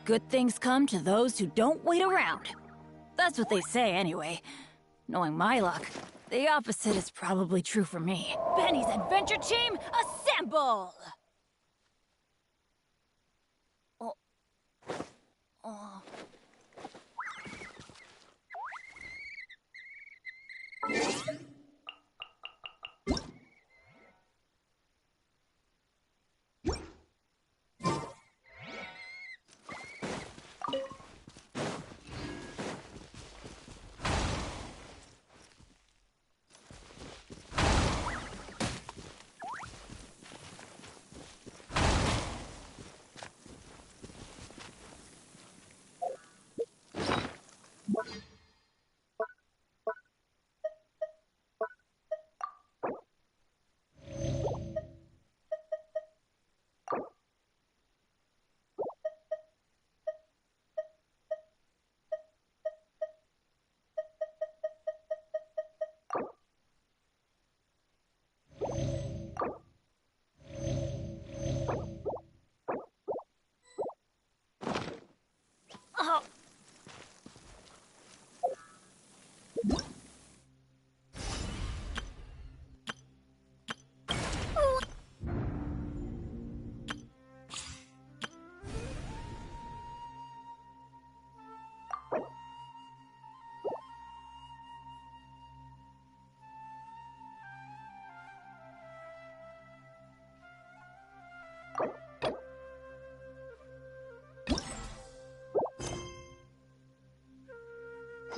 Good things come to those who don't wait around. That's what they say anyway. Knowing my luck, the opposite is probably true for me. Benny's adventure team, assemble! Oh. Oh.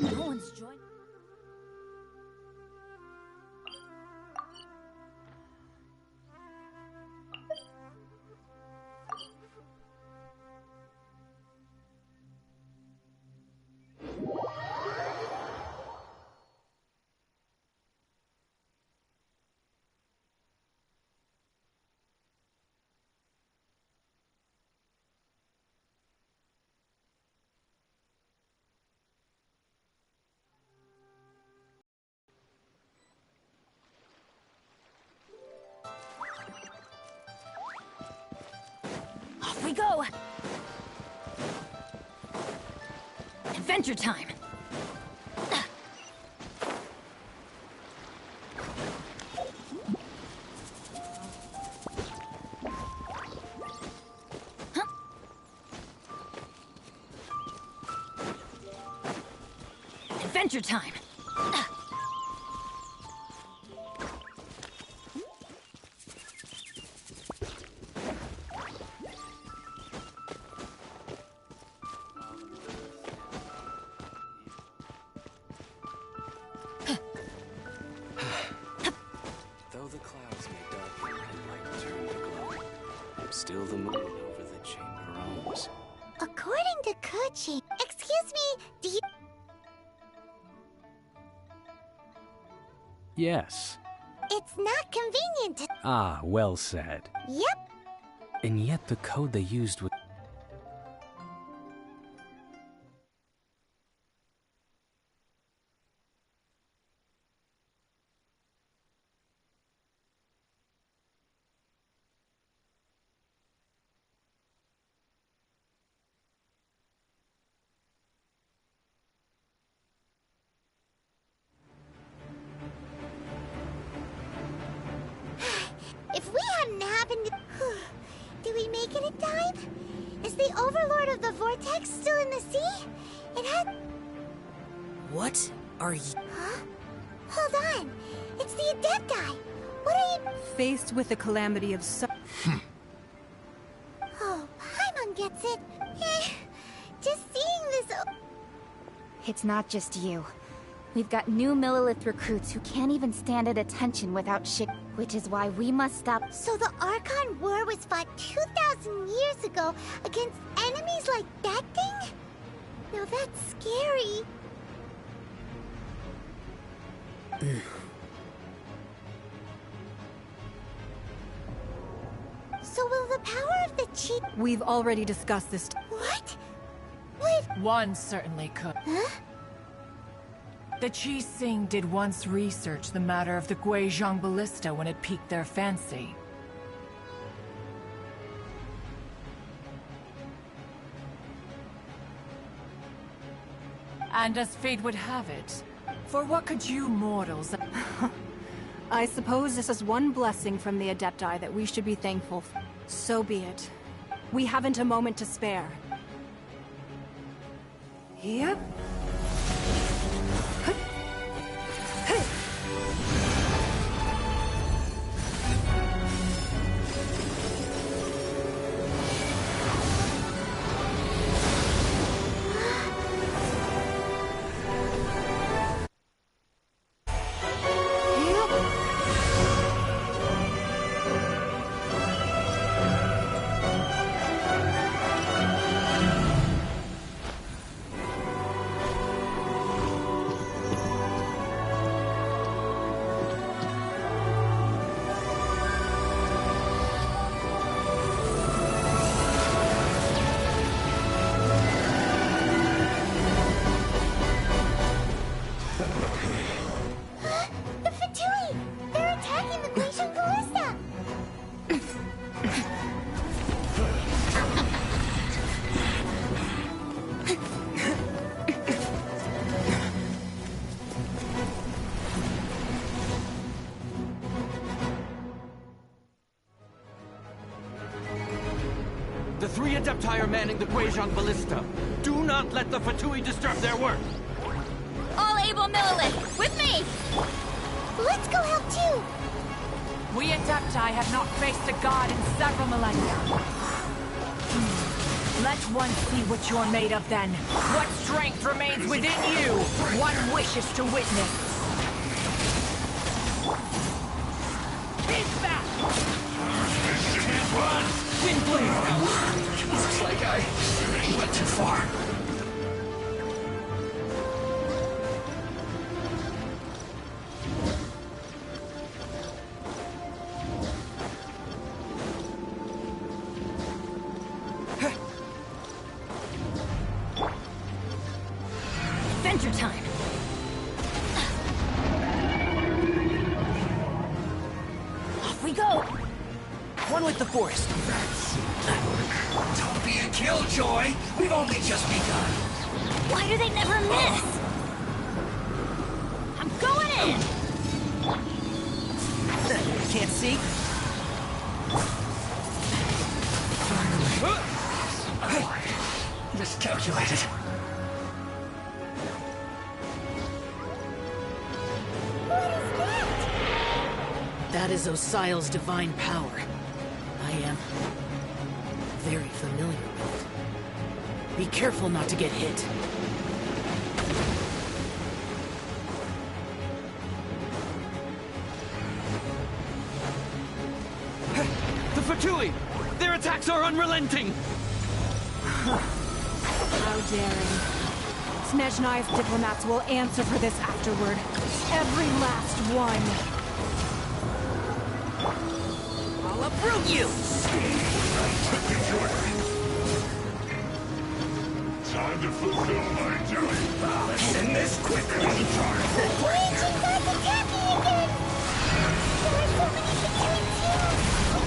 No one's joined. Off we go! Adventure time! Adventure time! Though the clouds may darken and light turn to glow, still the moon over the chamber roams. According to Kochi, excuse me, do you... Yes. It's not convenient to... Ah, well said. Yep. And yet the code they used was... If we hadn't happened to... Did we make it in time? Is the Overlord of the Vortex still in the sea? It had... What are you... Huh? Hold on. It's the Adepti. What are you... Faced with the calamity of Oh, Paimon gets it. Just seeing this... It's not just you. We've got new Millilith recruits who can't even stand at attention without shit, which is why we must stop. So the Archon War was fought 2,000 years ago against enemies like that thing? Now that's scary. So will the power of the cheat... We've already discussed this. What? What? One certainly could. Huh? The Chi Sing did once research the matter of the Guizhong ballista when it piqued their fancy. And as fate would have it, for what could you mortals... I suppose this is one blessing from the Adepti that we should be thankful for. So be it. We haven't a moment to spare. Yep. The Fatui! They're attacking the Genshin Ballista! The 3 Adepti are manning the Guizhong Ballista. Do not let the Fatui disturb their work. All able Millilith, with me! Let's go help too! We Adepti have not faced a god in several millennia. Let one see what you're made of then. What strength remains within you? One wishes to witness. He's back! Looks like I went too far. Adventure time! Off we go! One with the forest. Don't be a killjoy. We've only just begun. Why do they never miss? I'm going in! Can't see? Miscalculated. That is Osial's divine power. I am very familiar with it. Be careful not to get hit. The Fatui! Their attacks are unrelenting! How daring. Snezhnai's diplomats will answer for this afterward. Every last one. I'll uproot you! Time to fulfill my duty. Let's end this quickly. Genshin God's attacking again! There are so many Fatuis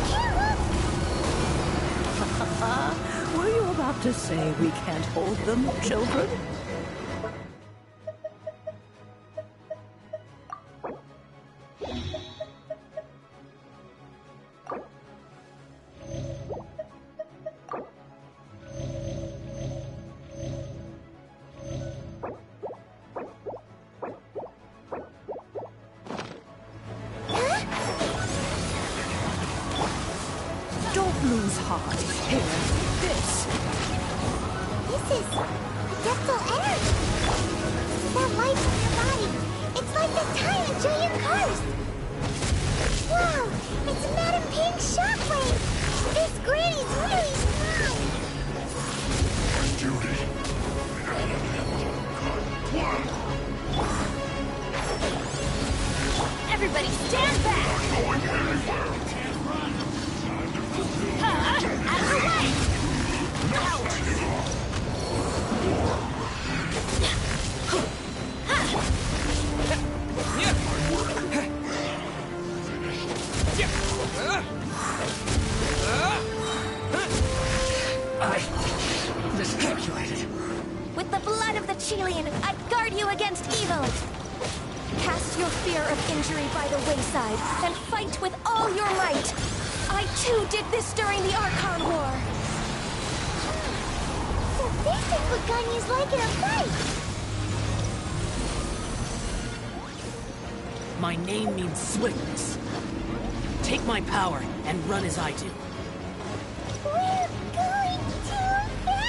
here! Were you about to say we can't hold them, children? Don't lose heart. Here, this. This is adeptal energy. That light from your body. It's like the time in Julian Cars. Whoa! It's Madam Ping's shockwave. This granny's really strong. Duty. Everybody stand back! Going anywhere. Out of the way! I miscalculated. With the blood of the Chilian, I guard you against evil! Cast your fear of injury by the wayside, and fight with all your might! I too did this during the Archon War! So this is what Ganya's like in a fight! My name means swiftness. Take my power and run as I do. We're going too fast!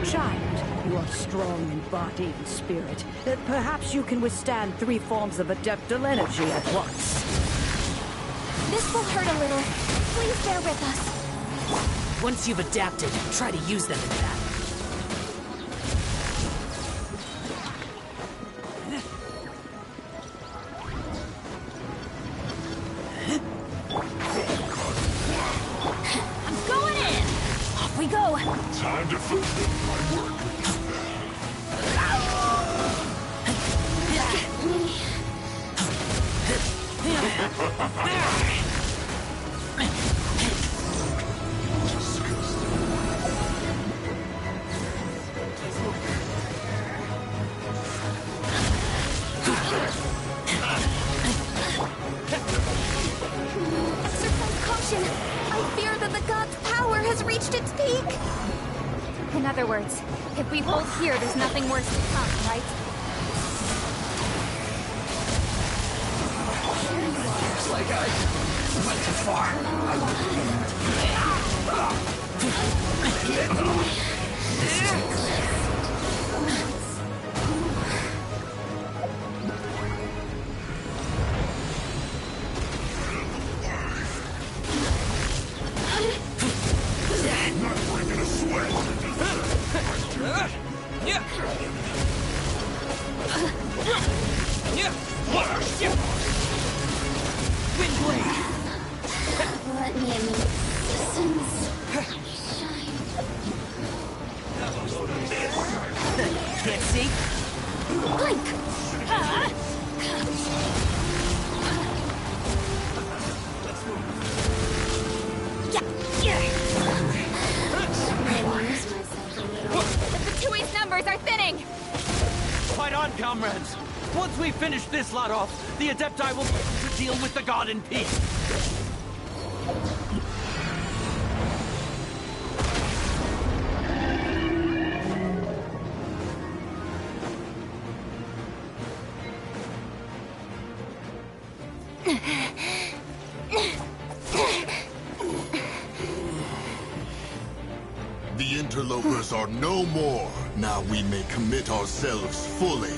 Child, you are strong in body and spirit. Perhaps you can withstand 3 forms of adeptal energy at once. This will hurt a little. Please bear with us. Once you've adapted, try to use them in battle. I'm going in! Off we go! Time to fulfill my work. Exercise caution. I fear that the god's power has reached its peak. In other words, if we hold here, there's nothing worse to come, right? Looks like I went too far. Not breaking a sweat. Let me in. Can't see? Blink! The Fatui's numbers are thinning! Fight on, comrades! Once we finish this lot off, the Adepti will be able to deal with the god in peace. The interlopers are no more. Now we may commit ourselves fully.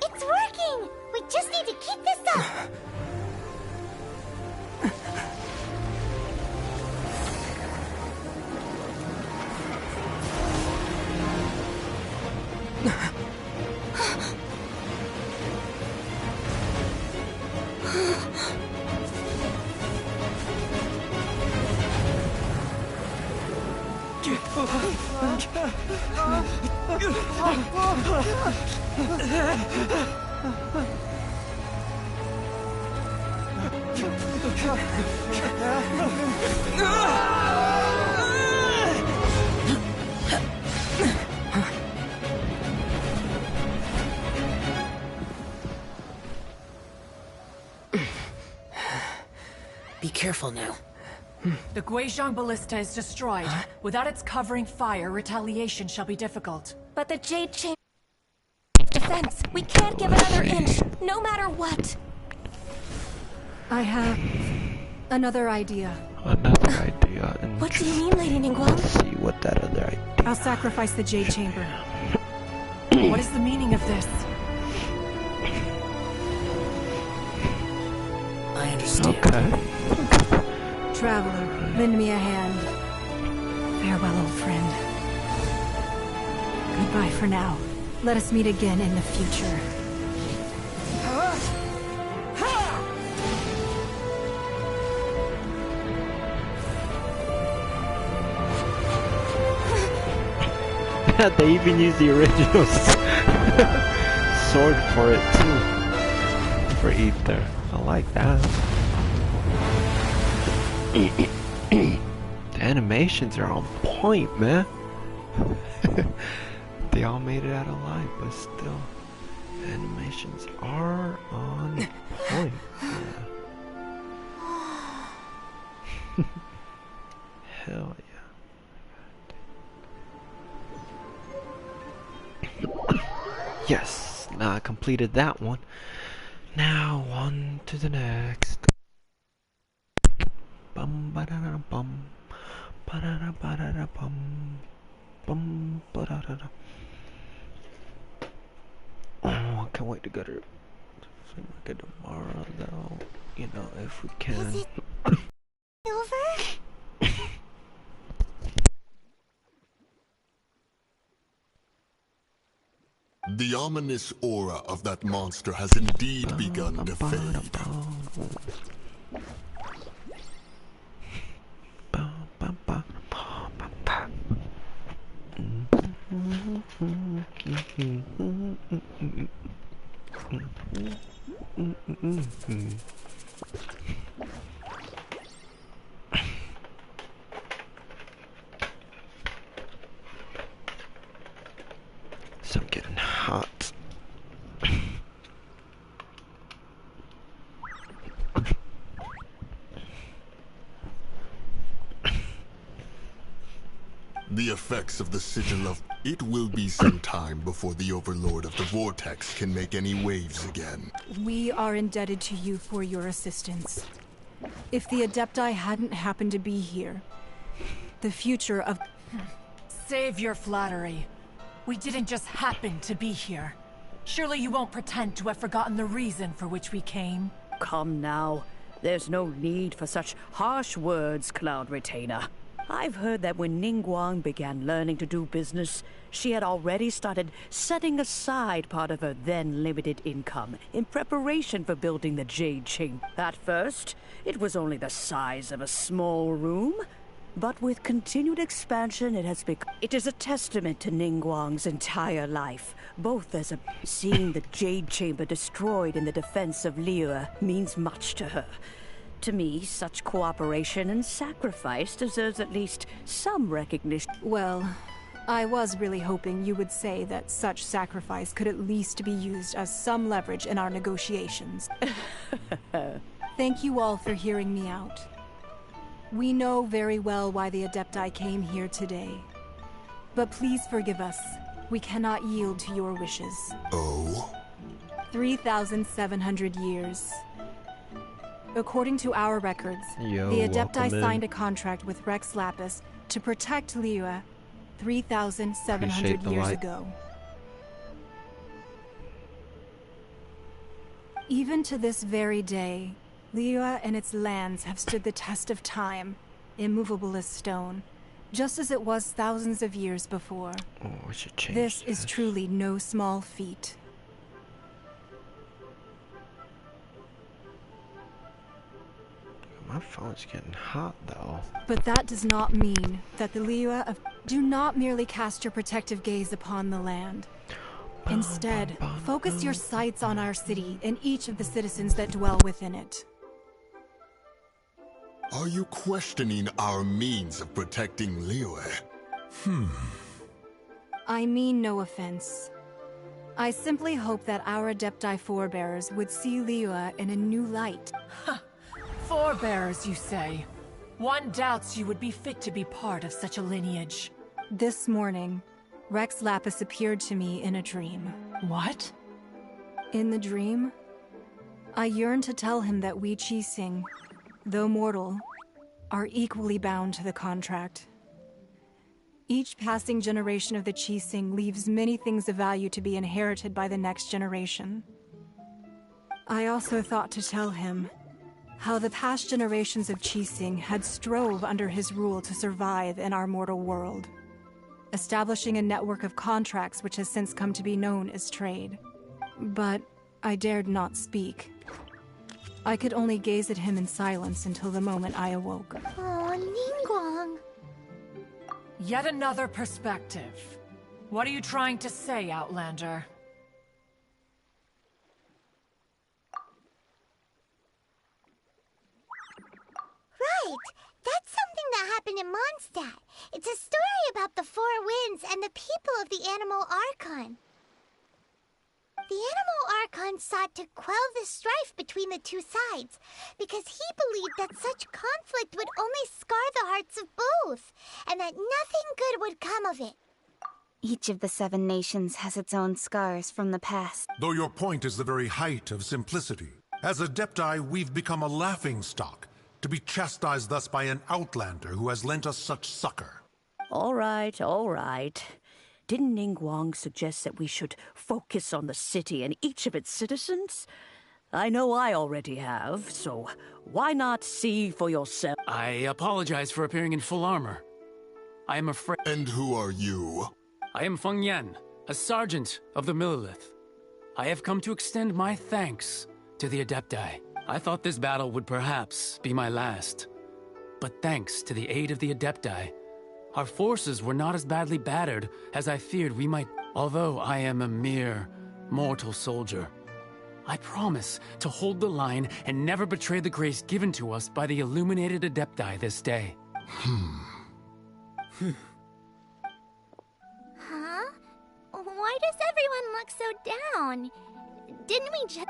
It's working! We just need to keep this up! Be careful now. The Guizhong Ballista is destroyed. Without its covering fire, retaliation shall be difficult. But the Jade Chamber defense. We can't give another inch, no matter what. I have another idea. Another idea. And What do you mean, Lady Ningguang? let's see what that other idea. I'll sacrifice the Jade Chamber. What is the meaning of this? understand. Okay. Traveler, lend me a hand. Farewell, old friend. Goodbye for now. Let us meet again in the future. They even use the original sword for it too. For Ether. I like that. The animations are on point, man. They all made it out alive, but still, the animations are on point. Yeah. Hell yeah. Yes, now I completed that one. Now on to the next. Bum ba da da bum ba da da ba da da bum bum ba da da da. Oh, I can't wait to go to get tomorrow though. You know, if we can. Is it over? The ominous aura of that monster has indeed begun to fade. So I'm getting hot. The effects of the sigil of... It will be some time before the Overlord of the Vortex can make any waves again. We are indebted to you for your assistance. If the Adepti hadn't happened to be here, the future of... Save your flattery. We didn't just happen to be here. Surely you won't pretend to have forgotten the reason for which we came? Come now. There's no need for such harsh words, Cloud Retainer. I've heard that when Ningguang began learning to do business, she had already started setting aside part of her then limited income in preparation for building the Jade Chamber. At first, it was only the size of a small room, but with continued expansion it is a testament to Ningguang's entire life, both as a... Seeing the Jade Chamber destroyed in the defense of Liyue means much to her. To me, such cooperation and sacrifice deserves at least some recognition. Well, I was really hoping you would say that such sacrifice could at least be used as some leverage in our negotiations. Thank you all for hearing me out. We know very well why the Adepti came here today. But please forgive us. We cannot yield to your wishes. Oh? 3,700 years. According to our records, Yo, the Adepti welcome signed in. a contract with Rex Lapis to protect Liyue 3,700 Appreciate the years light. ago. Even to this very day, Liyue and its lands have stood the test of time, immovable as stone, just as it was thousands of years before. Oh, I should change This is truly no small feat. My phone's getting hot though. But that does not mean that the Liyue of... Do not merely cast your protective gaze upon the land. Instead, focus your sights on our city and each of the citizens that dwell within it. Are you questioning our means of protecting Liyue? I mean no offense. I simply hope that our Adepti forebears would see Liyue in a new light. Forebears, you say? One doubts you would be fit to be part of such a lineage. This morning, Rex Lapis appeared to me in a dream. What? In the dream, I yearned to tell him that we Qixing, though mortal, are equally bound to the contract. Each passing generation of the Qixing leaves many things of value to be inherited by the next generation. I also thought to tell him How the past generations of Qixing had strove under his rule to survive in our mortal world, establishing a network of contracts which has since come to be known as trade. But I dared not speak. I could only gaze at him in silence until the moment I awoke. Oh, Ningguang. Yet another perspective. What are you trying to say, Outlander? Right! That's something that happened in Mondstadt. It's a story about the Four Winds and the people of the Animal Archon. The Animal Archon sought to quell the strife between the two sides, because he believed that such conflict would only scar the hearts of both, and that nothing good would come of it. Each of the 7 nations has its own scars from the past. Though your point is the very height of simplicity. As Adepti, we've become a laughingstock, to be chastised thus by an outlander who has lent us such succor. All right, all right. Didn't Ningguang suggest that we should focus on the city and each of its citizens? I know I already have, so why not see for yourself? I apologize for appearing in full armor. I am afraid... And who are you? I am Feng Yan, a sergeant of the Millilith. I have come to extend my thanks to the Adepti. I thought this battle would perhaps be my last. But thanks to the aid of the Adepti, our forces were not as badly battered as I feared we might. Although I am a mere mortal soldier, I promise to hold the line and never betray the grace given to us by the illuminated Adepti this day. Huh? Why does everyone look so down? Didn't we just...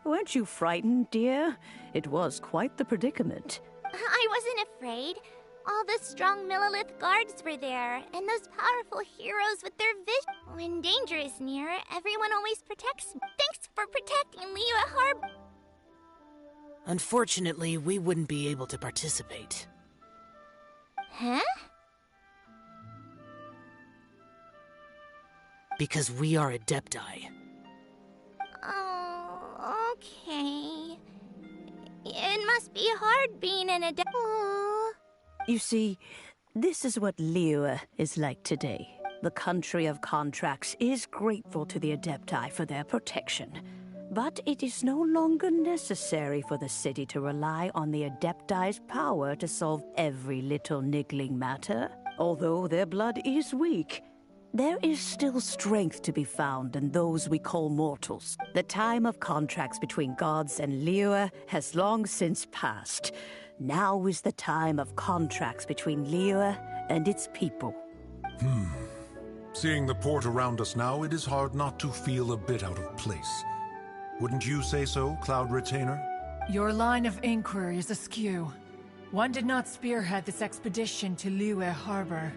Weren't you frightened, dear? It was quite the predicament. I wasn't afraid. All the strong Millilith guards were there, and those powerful heroes with their vision. When danger is near, everyone always protects me. Thanks for protecting Liyue Harbor. Unfortunately, we wouldn't be able to participate. Huh? Because we are Adepti. Oh, okay. It must be hard being an adept. You see, this is what Liyue is like today. The country of contracts is grateful to the Adepti for their protection. But it is no longer necessary for the city to rely on the Adepti's power to solve every little niggling matter. Although their blood is weak, there is still strength to be found in those we call mortals. The time of contracts between gods and Liyue has long since passed. Now is the time of contracts between Liyue and its people. Seeing the port around us now, it is hard not to feel a bit out of place. Wouldn't you say so, Cloud Retainer? Your line of inquiry is askew. One did not spearhead this expedition to Liyue Harbor.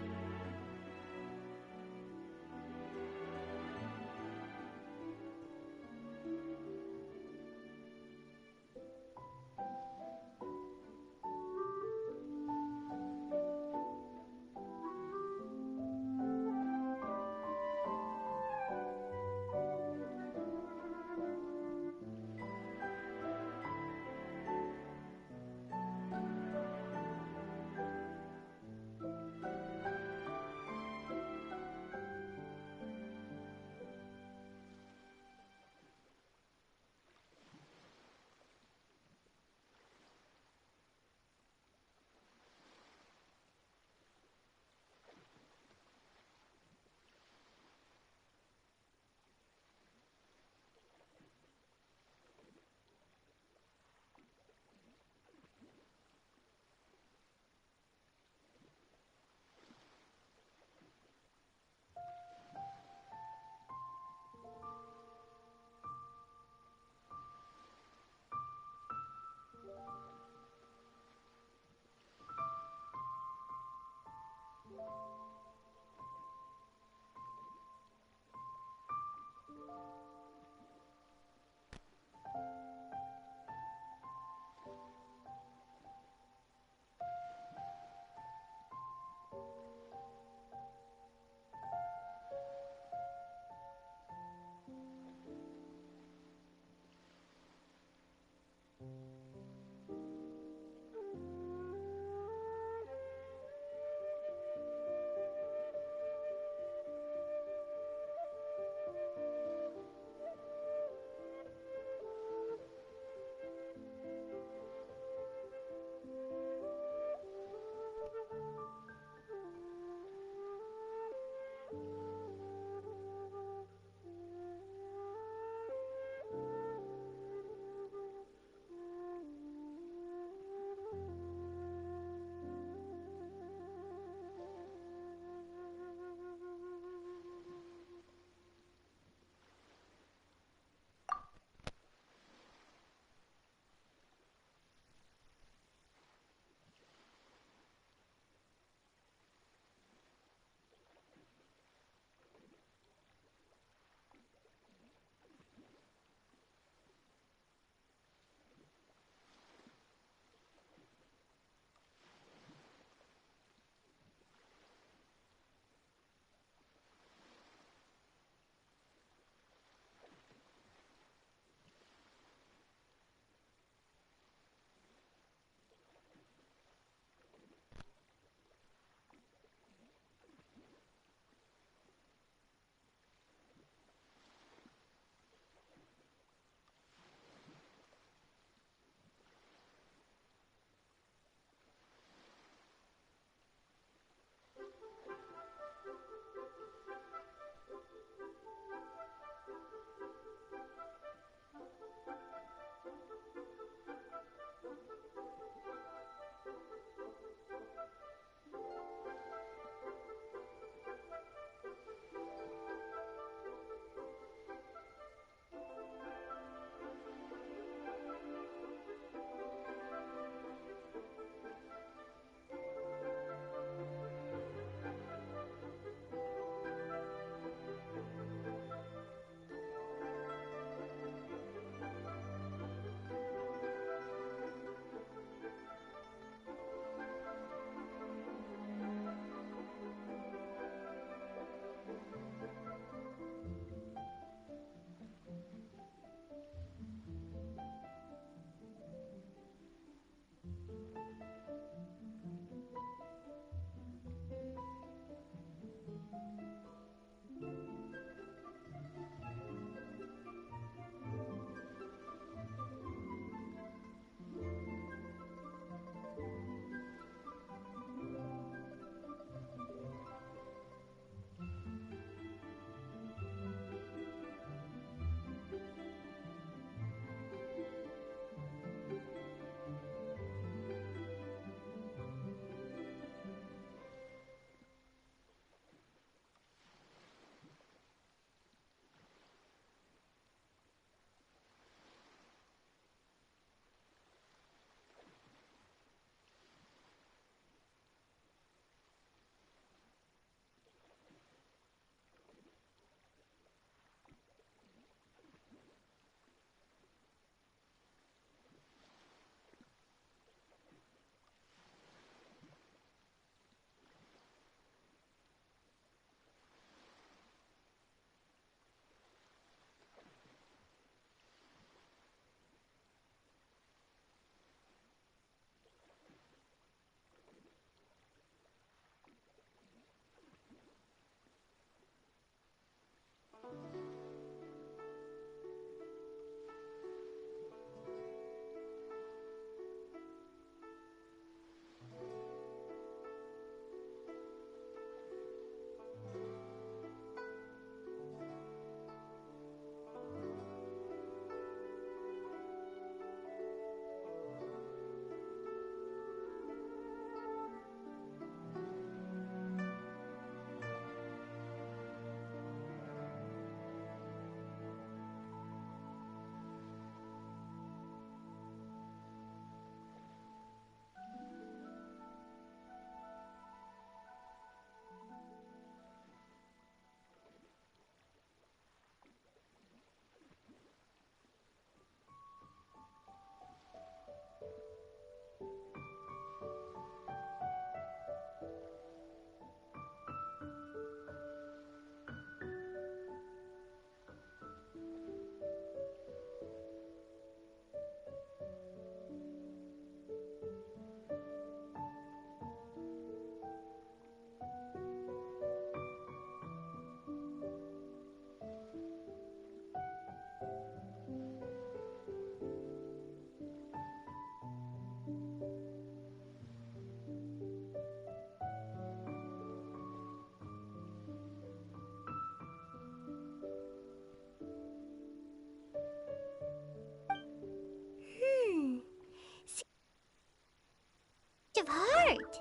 of heart.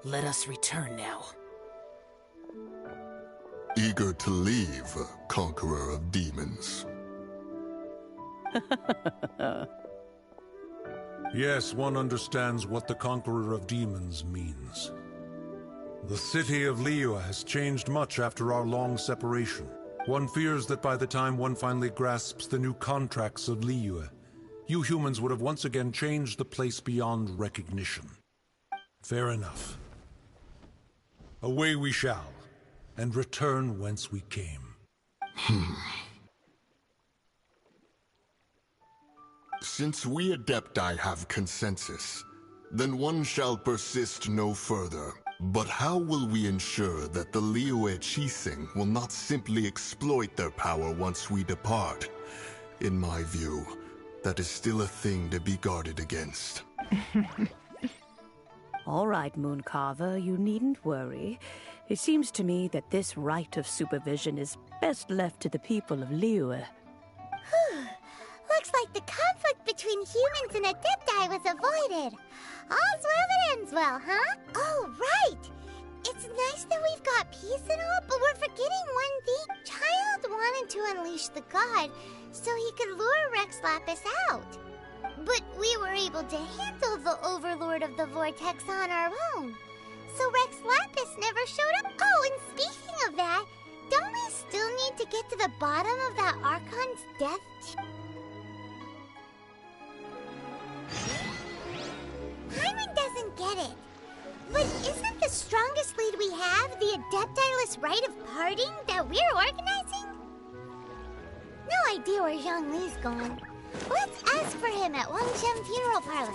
Let us return now. Eager to leave, conqueror of demons. Yes, one understands what the Conqueror of Demons means. The city of Liyue has changed much after our long separation. One fears that by the time one finally grasps the new contracts of Liyue, you humans would have once again changed the place beyond recognition. Fair enough. Away we shall, and return whence we came. Since we Adepti have consensus, then one shall persist no further. But how will we ensure that the Liyue Chising will not simply exploit their power once we depart? In my view, that is still a thing to be guarded against. All right, Mooncarver, you needn't worry. It seems to me that this right of supervision is best left to the people of Liyue. Looks like the conflict between humans and Adepti was avoided. All's well that ends well, huh? Oh, right! It's nice that we've got peace and all, but we're forgetting one thing. Child wanted to unleash the god so he could lure Rex Lapis out. But we were able to handle the Overlord of the Vortex on our own. So Rex Lapis never showed up. Oh, and speaking of that, don't we still need to get to the bottom of that Archon's death? Paimon doesn't get it. But isn't the strongest lead we have the Adeptiless rite of parting that we're organizing? No idea where Zhongli's gone. Let's ask for him at Wangshen Funeral Parlor.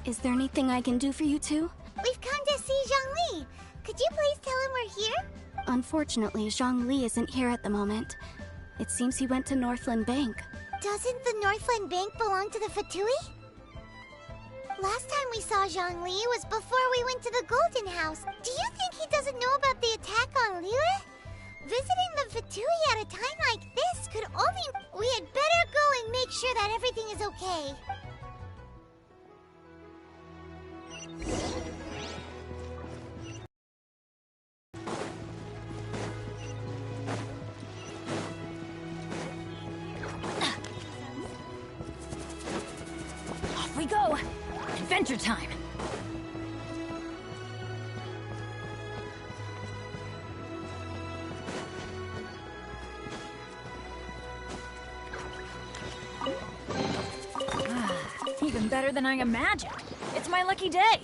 Is there anything I can do for you two? We've come to see Zhongli. Could you please tell him we're here? Unfortunately, Zhongli isn't here at the moment. It seems he went to Northland Bank. Doesn't the Northland Bank belong to the Fatui? Last time we saw Zhongli was before we went to the Golden House. Do you think he doesn't know about the attack on Liyue? Visiting the Fatui at a time like this could only... We had better go and make sure that everything is okay. Off we go! Adventure time! Even better than I imagined. It's my lucky day.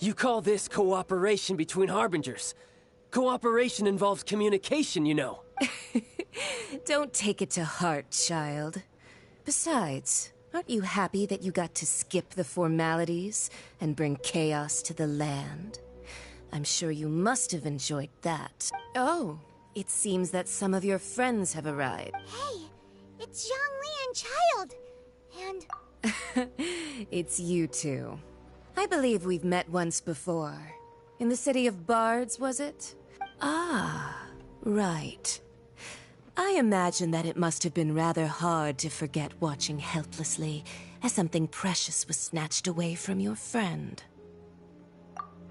You call this cooperation between Harbingers? Cooperation involves communication, you know. Don't take it to heart, child. Besides, aren't you happy that you got to skip the formalities and bring chaos to the land? I'm sure you must have enjoyed that. Oh, it seems that some of your friends have arrived. Hey, it's Zhongli and Child. And... It's you two. I believe we've met once before. In the City of Bards, was it? Ah, right. I imagine that it must have been rather hard to forget watching helplessly as something precious was snatched away from your friend.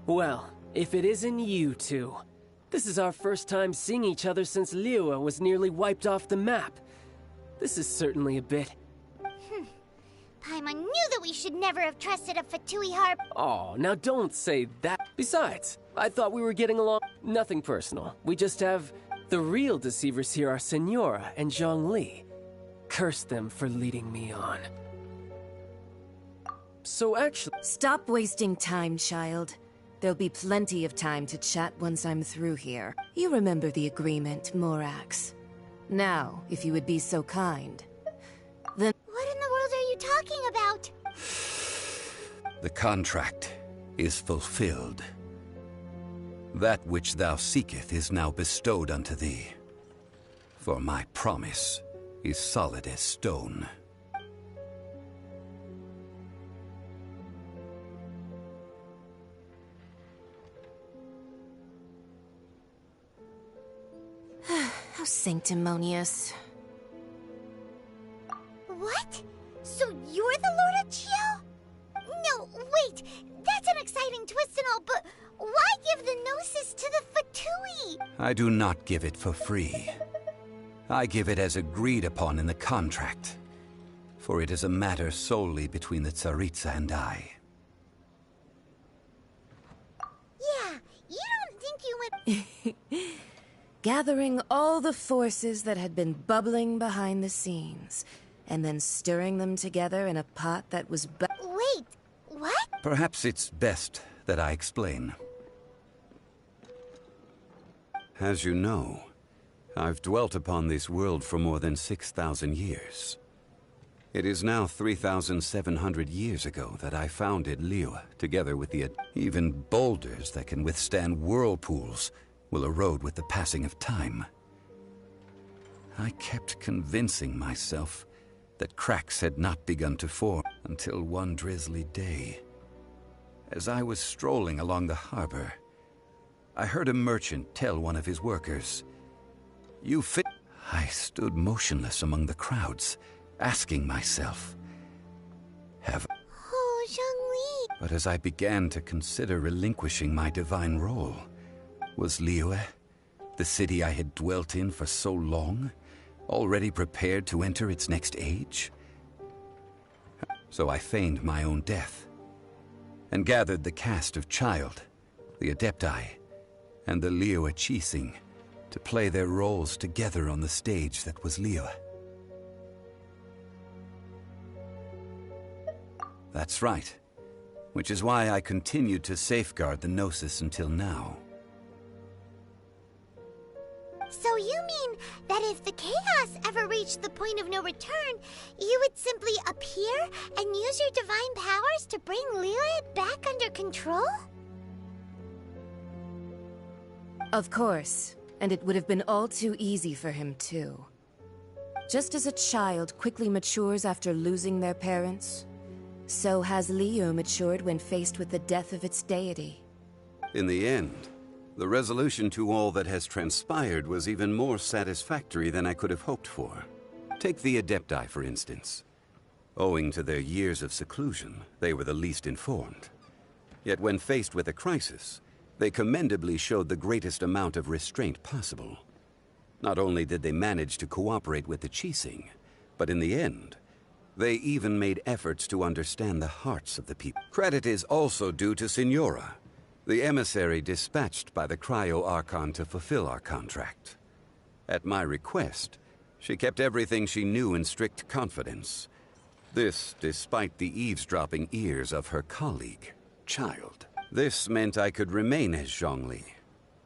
Well, if it isn't you two. This is our first time seeing each other since Liyue was nearly wiped off the map. This is certainly a bit... Paimon knew that we should never have trusted a Fatui harp. Oh, now don't say that. Besides, I thought we were getting along. Nothing personal. We just have... The real deceivers here are Senora and Zhongli. Curse them for leading me on. So actually... Stop wasting time, child. There'll be plenty of time to chat once I'm through here. You remember the agreement, Morax. Now, if you would be so kind. Then... What in the world are you talking about? The contract is fulfilled. That which thou seeketh is now bestowed unto thee. For my promise is solid as stone. How sanctimonious. What? So you're the Lord of Chiao? No, wait! That's an exciting twist and all, but why give the Gnosis to the Fatui? I do not give it for free. I give it as agreed upon in the contract. For it is a matter solely between the Tsaritsa and I. Yeah, you don't think you would... Gathering all the forces that had been bubbling behind the scenes, and then stirring them together in a pot that was Wait, what? Perhaps it's best that I explain. As you know, I've dwelt upon this world for more than 6,000 years. It is now 3,700 years ago that I founded Liyue, together with the... Even boulders that can withstand whirlpools will erode with the passing of time. I kept convincing myself that cracks had not begun to form until one drizzly day. As I was strolling along the harbor, I heard a merchant tell one of his workers, "You fit..." I stood motionless among the crowds, asking myself, have... Oh, Zhongli. But as I began to consider relinquishing my divine role, was Liyue, the city I had dwelt in for so long, already prepared to enter its next age? So I feigned my own death, and gathered the cast of Child, the Adepti, and the Liyue Qixing to play their roles together on the stage that was Liyue. That's right, which is why I continued to safeguard the Gnosis until now. So you mean that if the chaos ever reached the point of no return, you would simply appear and use your divine powers to bring Liyue back under control? Of course, and it would have been all too easy for him too. Just as a child quickly matures after losing their parents, so has Liyue matured when faced with the death of its deity. In the end, the resolution to all that has transpired was even more satisfactory than I could have hoped for. Take the Adepti, for instance. Owing to their years of seclusion, they were the least informed. Yet when faced with a crisis, they commendably showed the greatest amount of restraint possible. Not only did they manage to cooperate with the Qixing, but in the end, they even made efforts to understand the hearts of the people. Credit is also due to Senora, the emissary dispatched by the Cryo-Archon to fulfill our contract. At my request, she kept everything she knew in strict confidence. This despite the eavesdropping ears of her colleague, Child. This meant I could remain as Zhongli,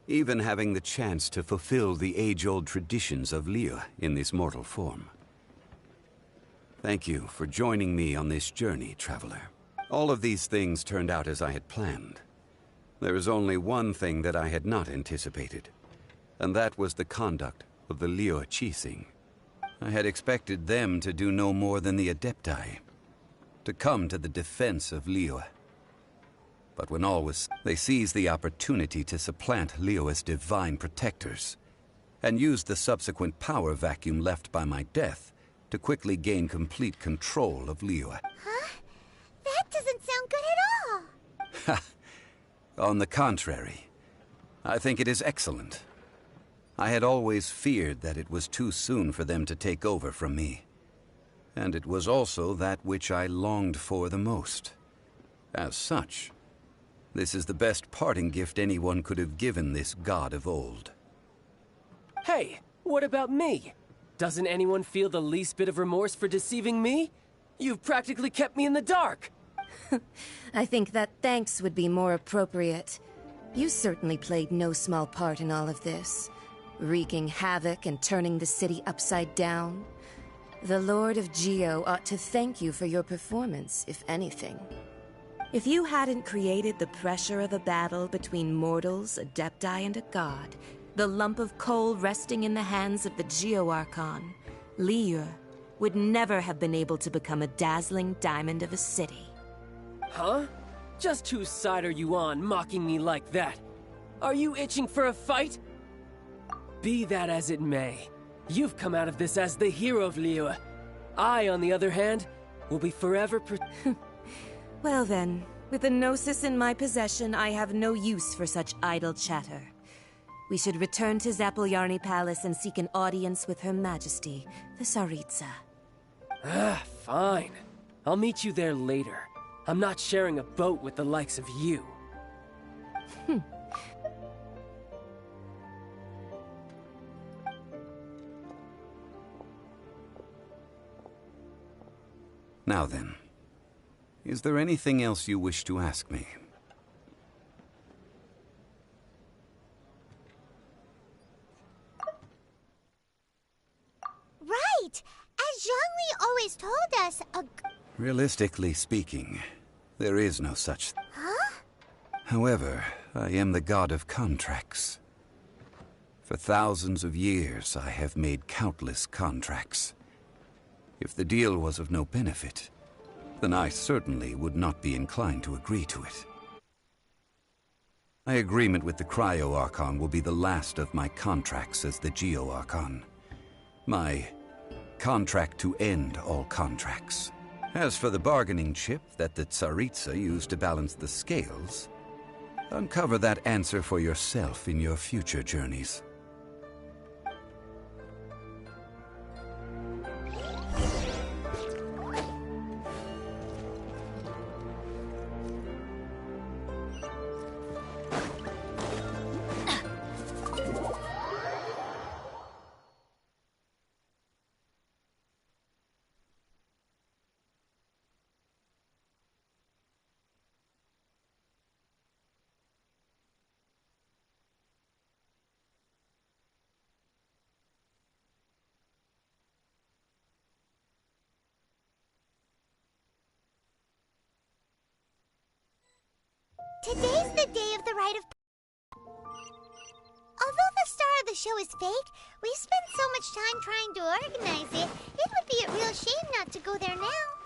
even having the chance to fulfill the age-old traditions of Liyue in this mortal form. Thank you for joining me on this journey, traveler. All of these things turned out as I had planned. There is only one thing that I had not anticipated, and that was the conduct of the Liyue Qixing. I had expected them to do no more than the Adepti, to come to the defense of Liyue. But when all was, they seized the opportunity to supplant Liyue as divine protectors, and used the subsequent power vacuum left by my death to quickly gain complete control of Liyue. Huh? That doesn't sound good at all. On the contrary, I think it is excellent. I had always feared that it was too soon for them to take over from me. And it was also that which I longed for the most. As such, this is the best parting gift anyone could have given this god of old. Hey, what about me? Doesn't anyone feel the least bit of remorse for deceiving me? You've practically kept me in the dark. I think that thanks would be more appropriate. You certainly played no small part in all of this, wreaking havoc and turning the city upside down. The Lord of Geo ought to thank you for your performance, if anything. If you hadn't created the pressure of a battle between mortals, Adepti, and a god, the lump of coal resting in the hands of the Geo-Archon, Liyue would never have been able to become a dazzling diamond of a city. Huh? Just whose side are you on, mocking me like that? Are you itching for a fight? Be that as it may, you've come out of this as the hero of Liyue. I, on the other hand, will be forever Well then, with the Gnosis in my possession, I have no use for such idle chatter. We should return to Zapoljarny Palace and seek an audience with Her Majesty, the Tsaritsa. Fine. I'll meet you there later. I'm not sharing a boat with the likes of you. Now then, is there anything else you wish to ask me? Right! As Zhongli always told us, Realistically speaking, there is no such thing. Huh? However, I am the god of contracts. For thousands of years, I have made countless contracts. If the deal was of no benefit, then I certainly would not be inclined to agree to it. My agreement with the Cryo-Archon will be the last of my contracts as the Geo-Archon. My contract to end all contracts. As for the bargaining chip that the Tsaritsa used to balance the scales, uncover that answer for yourself in your future journeys. today's the day of the rite of... Although the star of the show is fake, we spent so much time trying to organize it, it would be a real shame not to go there now.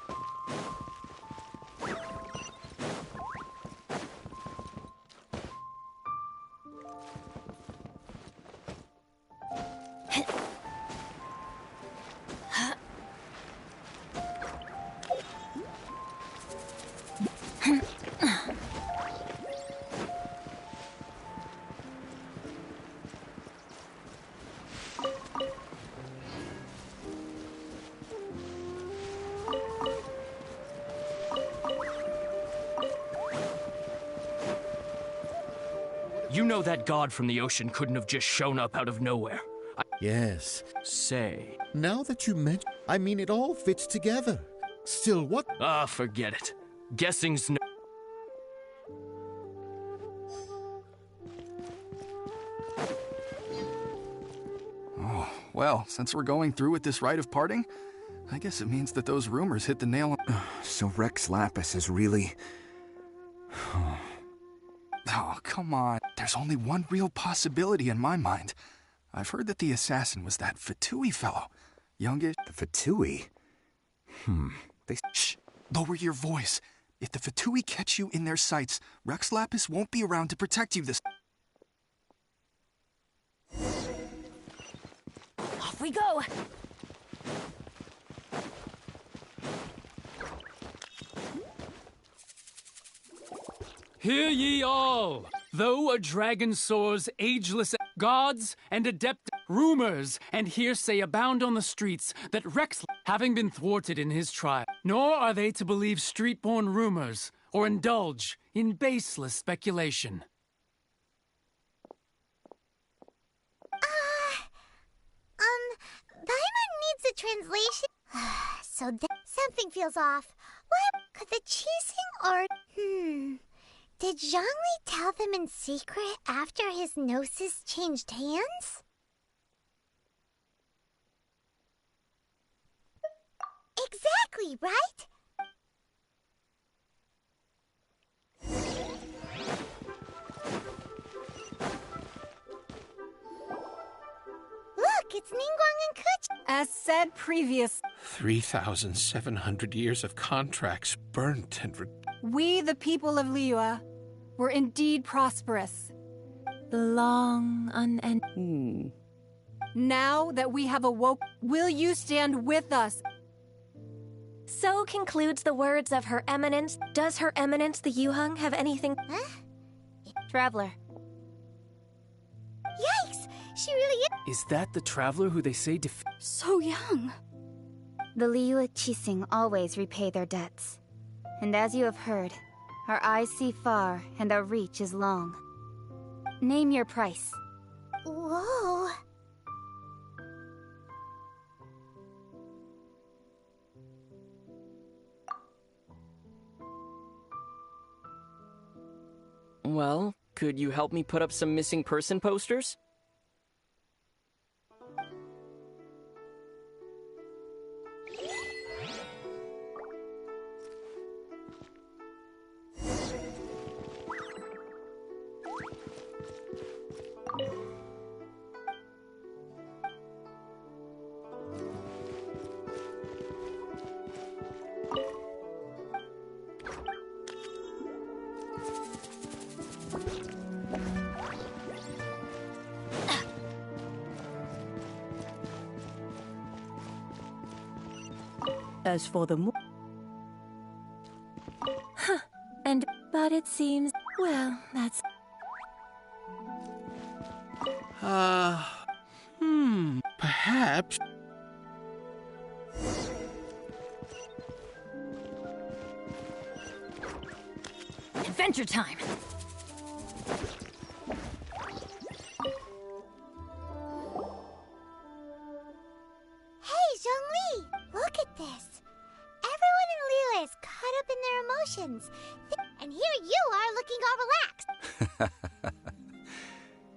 You know that god from the ocean couldn't have just shown up out of nowhere. Yes. Say. Now that you mention, I mean, it all fits together. Still, what? Ah, forget it. Guessing's no... Well, since we're going through with this rite of parting, I guess it means that those rumors hit the nail on... So Rex Lapis is really... Oh, come on. There's only one real possibility in my mind. I've heard that the assassin was that Fatui fellow. Youngish... The Fatui? Shh! Lower your voice. If the Fatui catch you in their sights, Rex Lapis won't be around to protect you this... Off we go! Hear ye all! Though a dragon soars ageless, gods and adept rumors and hearsay abound on the streets that Rex, having been thwarted in his trial, nor are they to believe street-born rumors or indulge in baseless speculation. Paimon needs a translation. So something feels off. What? Could the Qixing or... Did Zhongli tell them in secret after his gnosis changed hands? Exactly, right? Look, it's Ningguang and Kuch. As said previous, 3,700 years of contracts burnt and... we, the people of Liyue, were indeed prosperous. The long, unending... Now that we have awoke, will you stand with us? So concludes the words of Her Eminence. Does Her Eminence the Yuheng have anything... Huh? Traveler. Yikes! She really is... Is that the traveler who they say So young. The Liyue Qixing always repay their debts. And as you have heard, our eyes see far and our reach is long. Name your price. Whoa... Well, could you help me put up some missing person posters? As for the But it seems... Well, that's... Perhaps... Adventure time! Hey, Zhongli! Look at this! Everyone in Liyue is caught up in their emotions. And here you are looking all relaxed.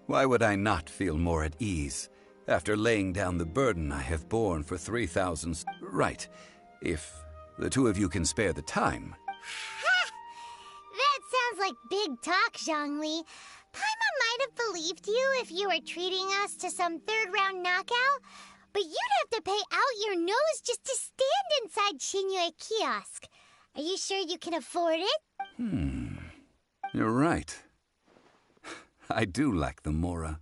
Why would I not feel more at ease after laying down the burden I have borne for 3,000... Right, if the two of you can spare the time. Ha! That sounds like big talk, Zhongli. Paimon might have believed you if you were treating us to some third-round knockout, but you'd have to pay out your nose just to stand inside Xinyue Kiosk. Are you sure you can afford it? You're right. I do lack the Mora.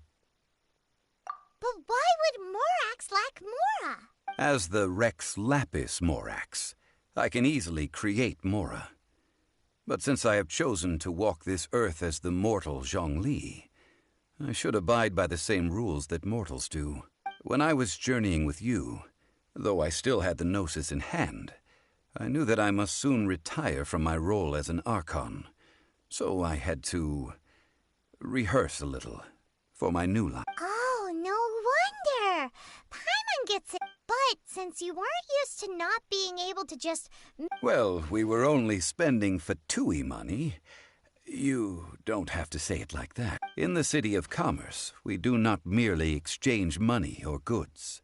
But why would Morax lack Mora? As the Rex Lapis Morax, I can easily create Mora. But since I have chosen to walk this earth as the mortal Zhongli, I should abide by the same rules that mortals do. When I was journeying with you, though I still had the Gnosis in hand, I knew that I must soon retire from my role as an Archon. So I had to rehearse a little for my new life. Oh, no wonder! Paimon gets it. But since you weren't used to not being able to just... Well, we were only spending Fatui money. You don't have to say it like that. In the City of Commerce, we do not merely exchange money or goods.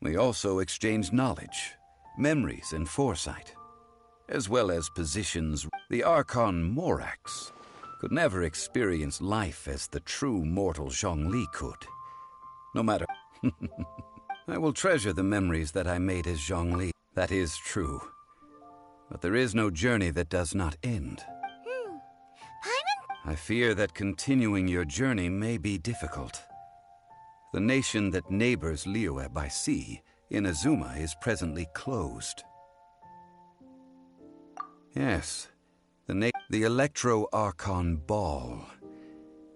We also exchanged knowledge, memories, and foresight, as well as positions. The Archon Morax could never experience life as the true mortal Zhongli could. No matter... I will treasure the memories that I made as Zhongli. That is true. But there is no journey that does not end. I fear that continuing your journey may be difficult. The nation that neighbors Liyue by sea, Inazuma, is presently closed. Yes, the Electro-Archon Ball.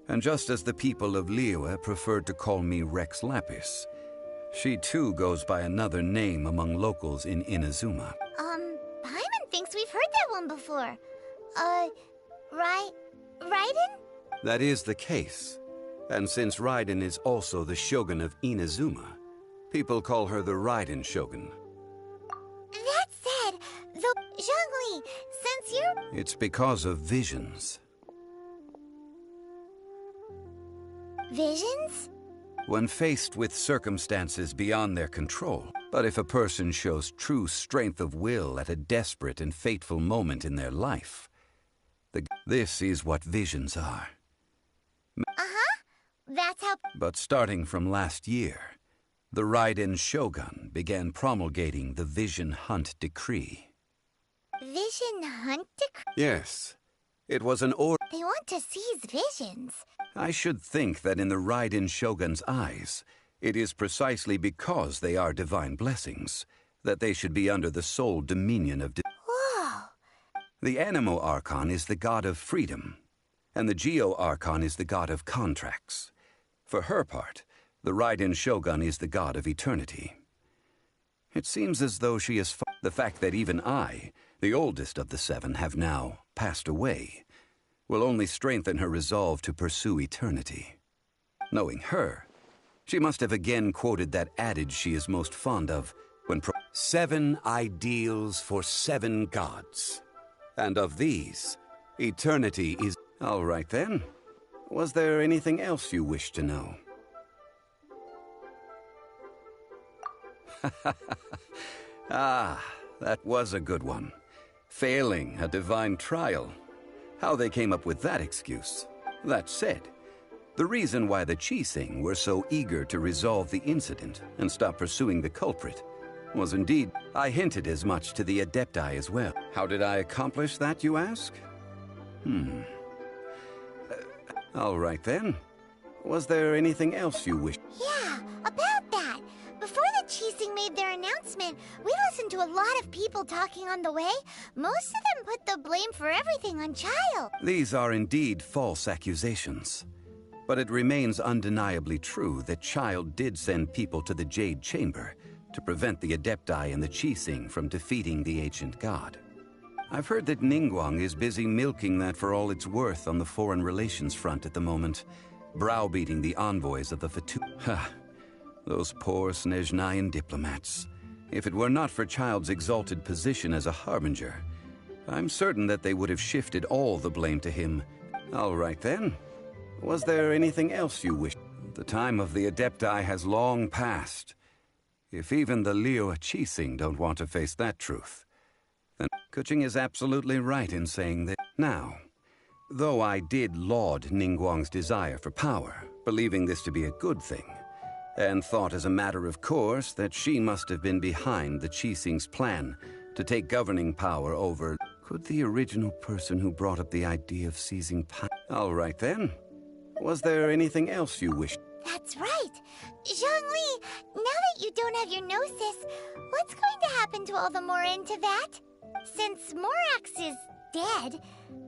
And just as the people of Liyue preferred to call me Rex Lapis, she too goes by another name among locals in Inazuma. Paimon thinks we've heard that one before. Raiden? That is the case. And since Raiden is also the Shogun of Inazuma, people call her the Raiden Shogun. That said, though, Zhongli, since you're... It's because of visions. Visions? When faced with circumstances beyond their control, but if a person shows true strength of will at a desperate and fateful moment in their life, this is what visions are. That's how... But starting from last year, the Raiden Shogun began promulgating the Vision Hunt Decree. Vision Hunt Decree? Yes, it was an order. They want to seize visions. I should think that in the Raiden Shogun's eyes, it is precisely because they are divine blessings that they should be under the sole dominion of... Whoa! The Anemo Archon is the god of freedom, and the Geo Archon is the god of contracts. For her part, the Raiden Shogun is the god of eternity. It seems as though she is... The fact that even I, the oldest of the seven, have now passed away, will only strengthen her resolve to pursue eternity. Knowing her, she must have again quoted that adage she is most fond of when 7 ideals for 7 gods. And of these, eternity is... All right then. Was there anything else you wish to know? Ah, that was a good one. Failing a divine trial. How they came up with that excuse. That said, the reason why the Qixing were so eager to resolve the incident and stop pursuing the culprit was indeed... I hinted as much to the Adepti as well. How did I accomplish that, you ask? All right then. Was there anything else you wish? Yeah, about that. Before the Qixing made their announcement, we listened to a lot of people talking on the way. Most of them put the blame for everything on Child. These are indeed false accusations. But it remains undeniably true that Child did send people to the Jade Chamber to prevent the Adepti and the Qixing from defeating the ancient god. I've heard that Ningguang is busy milking that for all it's worth on the foreign relations front at the moment, browbeating the envoys of the Ha! Those poor Snezhnayan diplomats. If it were not for Child's exalted position as a harbinger, I'm certain that they would have shifted all the blame to him. All right then. Was there anything else you wish? The time of the Adepti has long passed. If even the Liyue Qixing don't want to face that truth, then Keqing is absolutely right in saying that. Now, though I did laud Ningguang's desire for power, believing this to be a good thing, and thought as a matter of course that she must have been behind the Qixing's plan to take governing power over... Could the original person who brought up the idea of seizing power... All right then. Was there anything else you wished? That's right. Zhongli, now that you don't have your gnosis, what's going to happen to all the Mora in Teyvat? Since Morax is dead,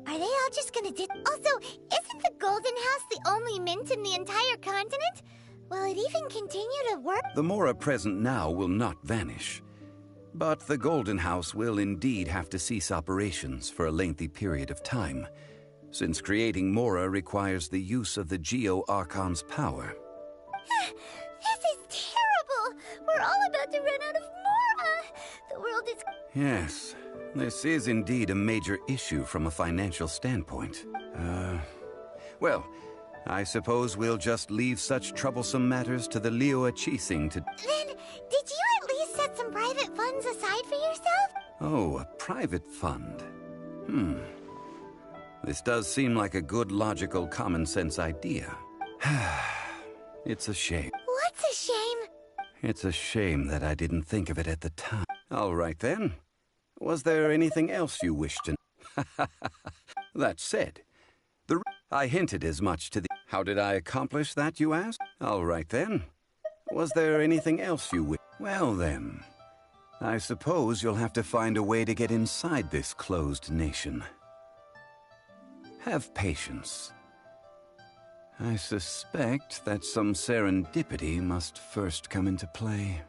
are they all just gonna Also, isn't the Golden House the only mint in the entire continent? Will it even continue to work? The Mora present now will not vanish. But the Golden House will indeed have to cease operations for a lengthy period of time, since creating Mora requires the use of the Geo Archon's power. This is terrible! We're all about to run out of Mora! The world is... Yes, this is indeed a major issue from a financial standpoint. Well, I suppose we'll just leave such troublesome matters to the Liyue Qixing to... Then, did you at least set some private funds aside for yourself? Oh, a private fund. This does seem like a good, logical, common-sense idea. It's a shame. What's a shame? It's a shame that I didn't think of it at the time. All right, then. Was there anything else you wished to... That said, I hinted as much to the... How did I accomplish that, you ask? All right, then. Was there anything else you wished? Well, then. I suppose you'll have to find a way to get inside this closed nation. Have patience. I suspect that some serendipity must first come into play.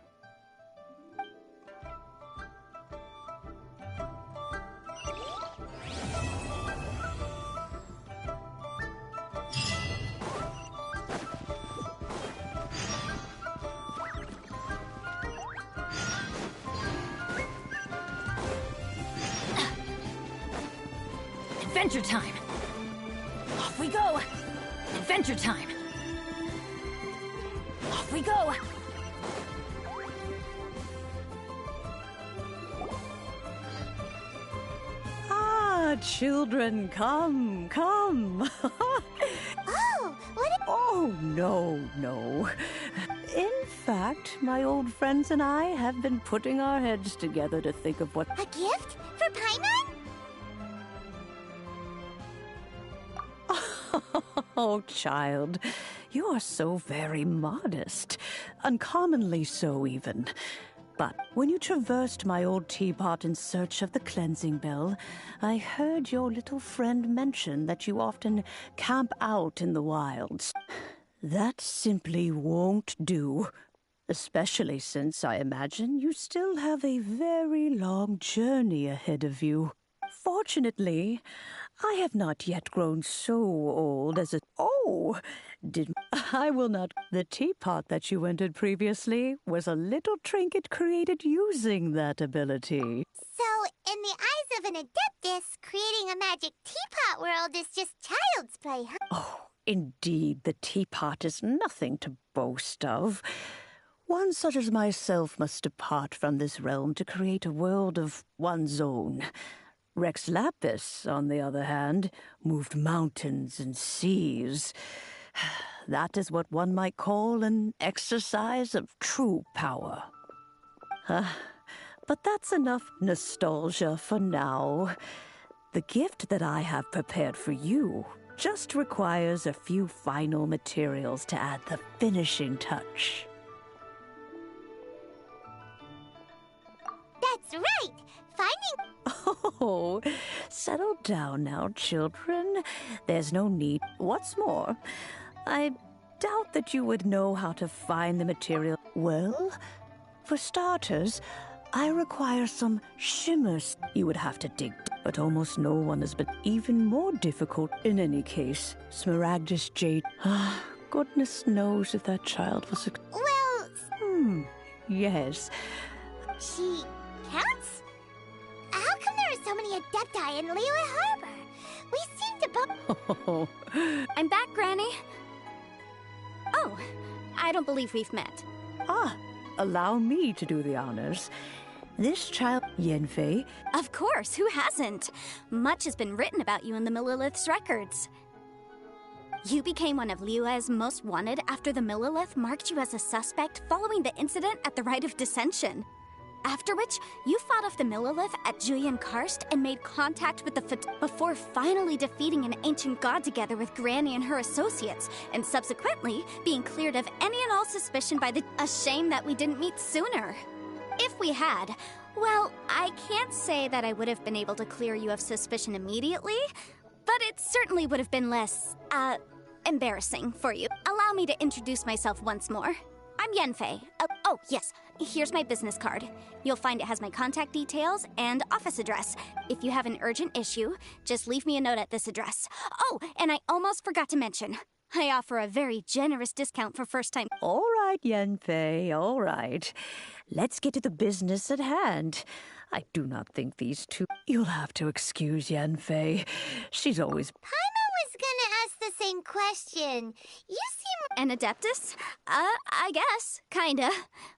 Adventure time! Off we go! Adventure time! Off we go! Ah, children, come, come. Oh, what? Oh, no, no. In fact, my old friends and I have been putting our heads together to think of what... A gift? For Paimon? Oh, child, you are so very modest. Uncommonly so, even. But when you traversed my old teapot in search of the cleansing bell, I heard your little friend mention that you often camp out in the wilds. That simply won't do. Especially since I imagine you still have a very long journey ahead of you. Fortunately, I have not yet grown so old as a... Oh! I will not... The teapot that you entered previously was a little trinket created using that ability. So, in the eyes of an Adeptus, creating a magic teapot world is just child's play, huh? Oh, indeed, the teapot is nothing to boast of. One such as myself must depart from this realm to create a world of one's own. Rex Lapis, on the other hand, moved mountains and seas. That is what one might call an exercise of true power. But that's enough nostalgia for now. The gift that I have prepared for you just requires a few final materials to add the finishing touch. That's right! Finding... Oh, settle down now, children. There's no need. What's more, I doubt that you would know how to find the material. Well, for starters, I require some shimmers. You would have to dig, but almost no one has been even more difficult in any case. Smaragdus jade. Goodness knows if that child was... Well... Yes. She counts? How come there are so many Adepti in Liyue Harbor? We seem to I'm back, Granny. Oh, I don't believe we've met. Allow me to do the honors. This child, Yanfei... Of course, who hasn't? Much has been written about you in the Millilith's records. You became one of Liyue's most wanted after the Millilith marked you as a suspect following the incident at the Rite of Dissension. After which, you fought off the Millilith at Julian Karst and made contact with the before finally defeating an ancient god together with Granny and her associates, and subsequently being cleared of any and all suspicion by the... A shame that we didn't meet sooner. If we had, well, I can't say that I would have been able to clear you of suspicion immediately, but it certainly would have been less, embarrassing for you. Allow me to introduce myself once more. I'm Yanfei. Oh, yes, here's my business card. You'll find it has my contact details and office address. If you have an urgent issue, just leave me a note at this address. Oh, and I almost forgot to mention, I offer a very generous discount for first-time... All right, Yanfei, all right. Let's get to the business at hand. I do not think these two... You'll have to excuse Yanfei. She's always... Paimon was gonna ask the same question. You seem... An Adeptus? I guess. Kinda.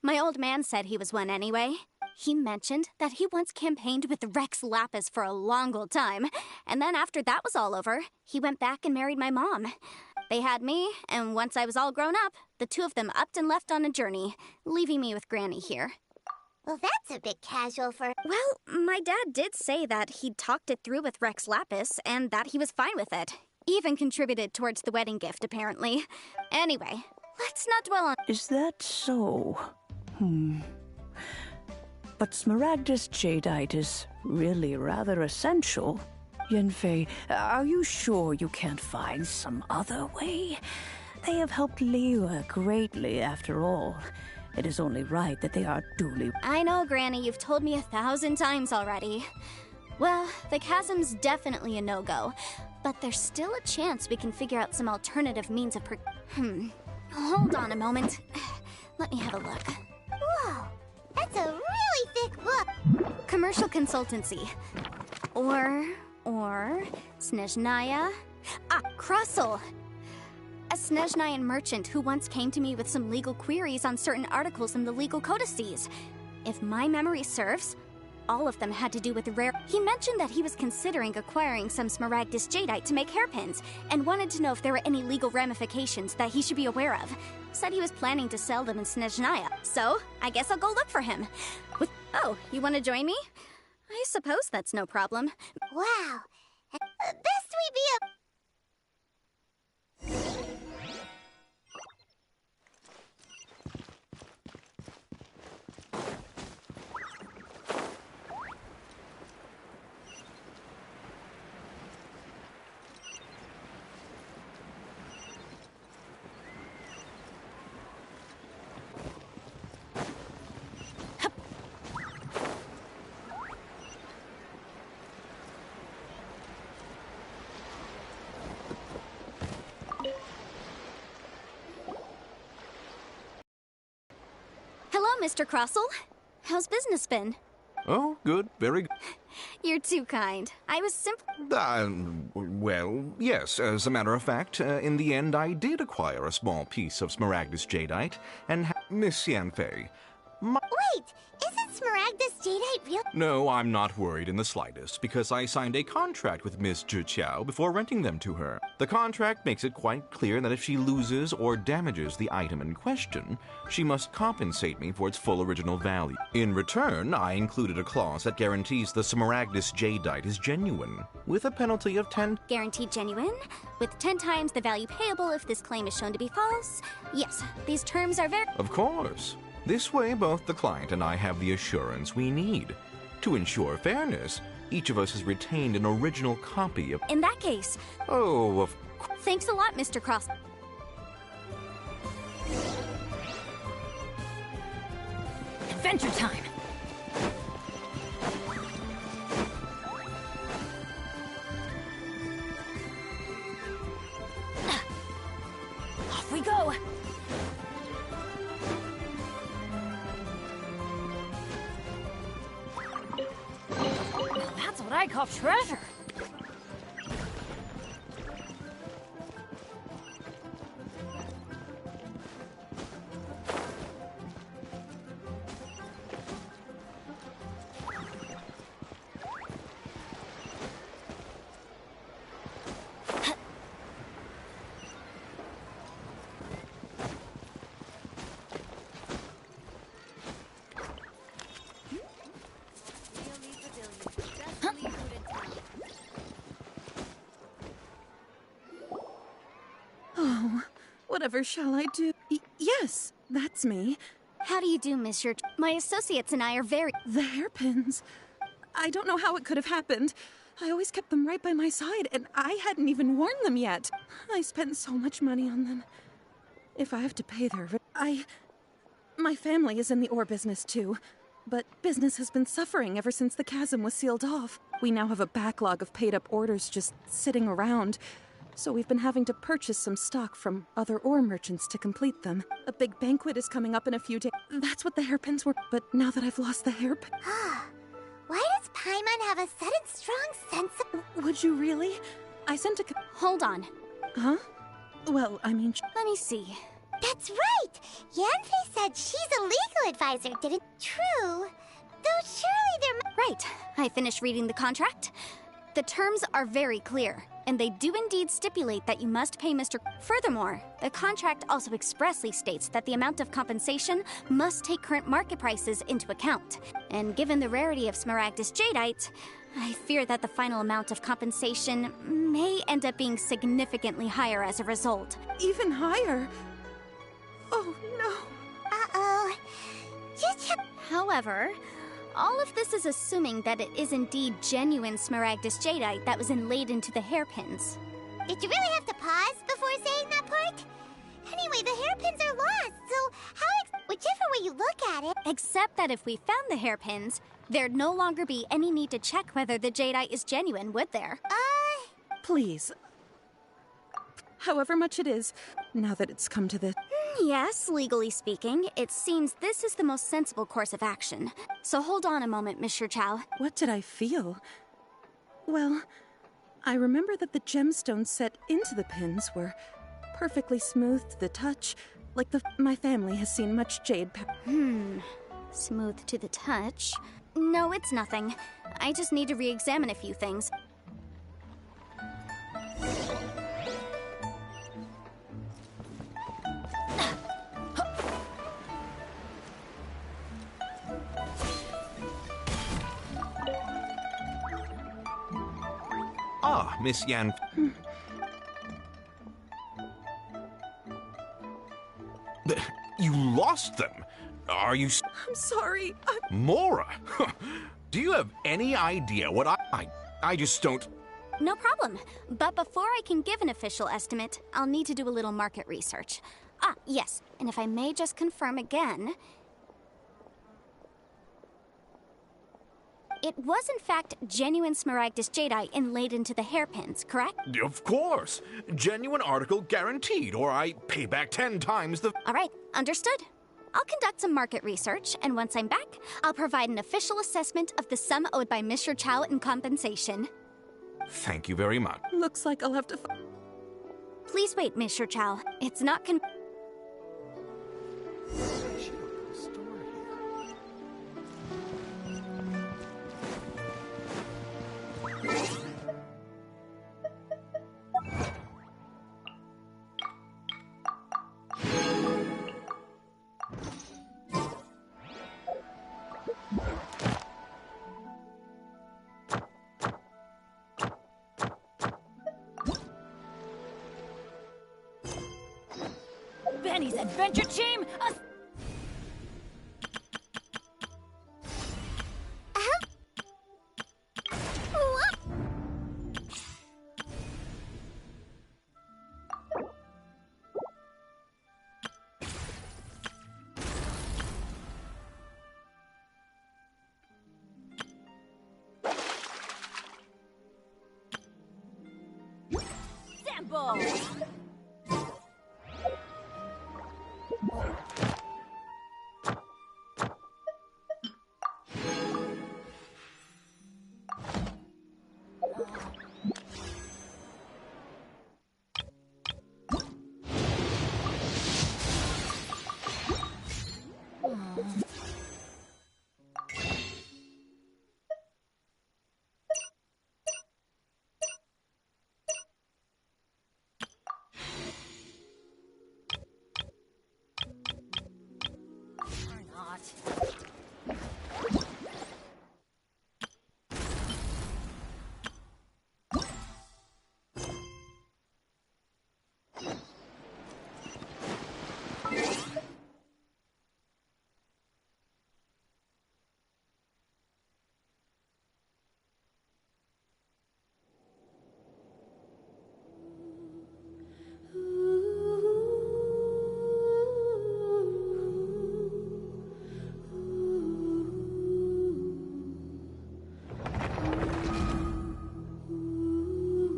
My old man said he was one anyway. He mentioned that he once campaigned with Rex Lapis for a long old time, and then after that was all over, he went back and married my mom. They had me, and once I was all grown up, the two of them upped and left on a journey, leaving me with Granny here. Well, that's a bit casual for... Well, my dad did say that he'd talked it through with Rex Lapis, and that he was fine with it. Even contributed towards the wedding gift, apparently. Anyway, let's not dwell on... Is that so? But Smaragdus Jadeite is really rather essential. Yanfei, are you sure you can't find some other way? They have helped Liyue greatly, after all. It is only right that they are duly... I know, Granny, you've told me 1,000 times already. Well, the chasm's definitely a no-go, but there's still a chance we can figure out some alternative means of Hold on a moment. Let me have a look. Whoa, that's a really thick book. Commercial consultancy. Or... Snezhnaya? Crossel! A Snezhnayan merchant who once came to me with some legal queries on certain articles in the legal codices. If my memory serves, all of them had to do with rare... He mentioned that he was considering acquiring some Smaragdus Jadeite to make hairpins, and wanted to know if there were any legal ramifications that he should be aware of. Said he was planning to sell them in Snezhnaya, so I guess I'll go look for him. Oh, you want to join me? I suppose that's no problem. Wow. Best we be a... Hello, Mr. Crossel. How's business been? Oh, good. Very good. You're too kind. I was Well, yes. As a matter of fact, in the end, I did acquire a small piece of Smaragdus Jadeite, and Miss Yanfei. Wait, isn't Smaragdus Jadeite real? No, I'm not worried in the slightest, because I signed a contract with Miss Zhiqiao before renting them to her. The contract makes it quite clear that if she loses or damages the item in question, she must compensate me for its full original value. In return, I included a clause that guarantees the Smaragdus Jadeite is genuine, with a penalty of 10... Guaranteed genuine? With 10 times the value payable if this claim is shown to be false? Yes, these terms are very... Of course. This way, both the client and I have the assurance we need. To ensure fairness, each of us has retained an original copy of... In that case... Oh, of... Thanks a lot, Mr. Cross. Adventure time! Off we go! Now that's what I call treasure! Whatever shall I do? Yes, that's me. How do you do, Monsieur? My associates and I are very... The hairpins. I don't know how it could have happened. I always kept them right by my side, and I hadn't even worn them yet. I spent so much money on them. If I have to pay their... My family is in the ore business, too. But business has been suffering ever since the chasm was sealed off. We now have a backlog of paid-up orders just sitting around. So we've been having to purchase some stock from other ore merchants to complete them. A big banquet is coming up in a few days. That's what the hairpins were. But now that I've lost the hairpin... Why does Paimon have a sudden strong sense of... Would you really? I sent a... Hold on. Huh? Well, I mean... Let me see. That's right! Yanfei said she's a legal advisor, didn't... True. Though surely there... Right. I finished reading the contract. The terms are very clear, and they do indeed stipulate that you must pay Mr. Furthermore, the contract also expressly states that the amount of compensation must take current market prices into account. And given the rarity of Smaragdus Jadeite, I fear that the final amount of compensation may end up being significantly higher as a result. Even higher? Oh, no. Uh-oh. However, all of this is assuming that it is indeed genuine Smaragdus Jadeite that was inlaid into the hairpins. Did you really have to pause before saying that part? Anyway, the hairpins are lost, so whichever way you look at it... Except that if we found the hairpins, there'd no longer be any need to check whether the Jadeite is genuine, would there? Please. However much it is, now that it's come to this... Yes, legally speaking, it seems this is the most sensible course of action. So hold on a moment, Monsieur Chow. What did I feel? Well, I remember that the gemstones set into the pins were perfectly smooth to the touch, like my family has seen much jade Smooth to the touch? No, it's nothing. I just need to re-examine a few things. Ah, Miss Yan... You lost them? Are you... I'm sorry, Mora! Do you have any idea what I just don't... No problem. But before I can give an official estimate, I'll need to do a little market research. Ah, yes. And if I may just confirm again... It was in fact genuine Smaragdus Jadeite inlaid into the hairpins, correct? Of course! Genuine article guaranteed, or I pay back 10 times the... All right, understood. I'll conduct some market research, and once I'm back, I'll provide an official assessment of the sum owed by Mr. Chow in compensation. Thank you very much. Looks like I'll have to... Please wait, Mr. Chow. It's not Benny's adventure team, Sample!